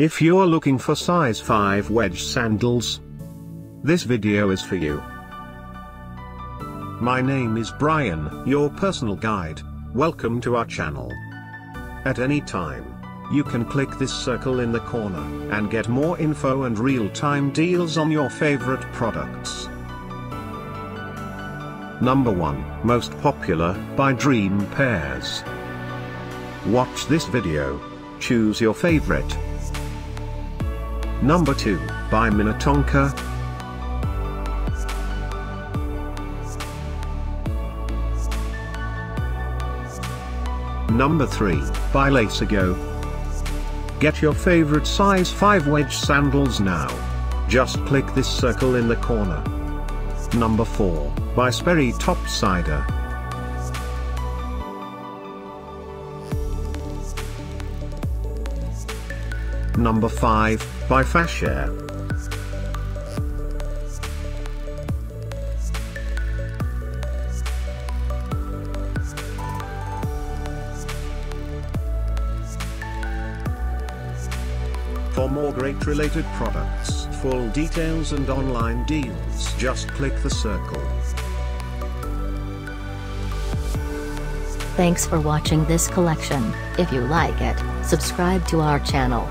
If you're looking for size 5 wedge sandals, this video is for you. My name is Brian, your personal guide. Welcome to our channel. At any time, you can click this circle in the corner and get more info and real-time deals on your favorite products. Number 1, most popular, by Dream Pairs. Watch this video. Choose your favorite. Number 2, by Minnetonka. Number 3, by LAICIGO. Get your favorite size 5 wedge sandals now. Just click this circle in the corner. Number 4, by Sperry Topsider. Number 5, by Fashare. For more great related products, full details and online deals, just click the circle. Thanks for watching this collection. If you like it, subscribe to our channel.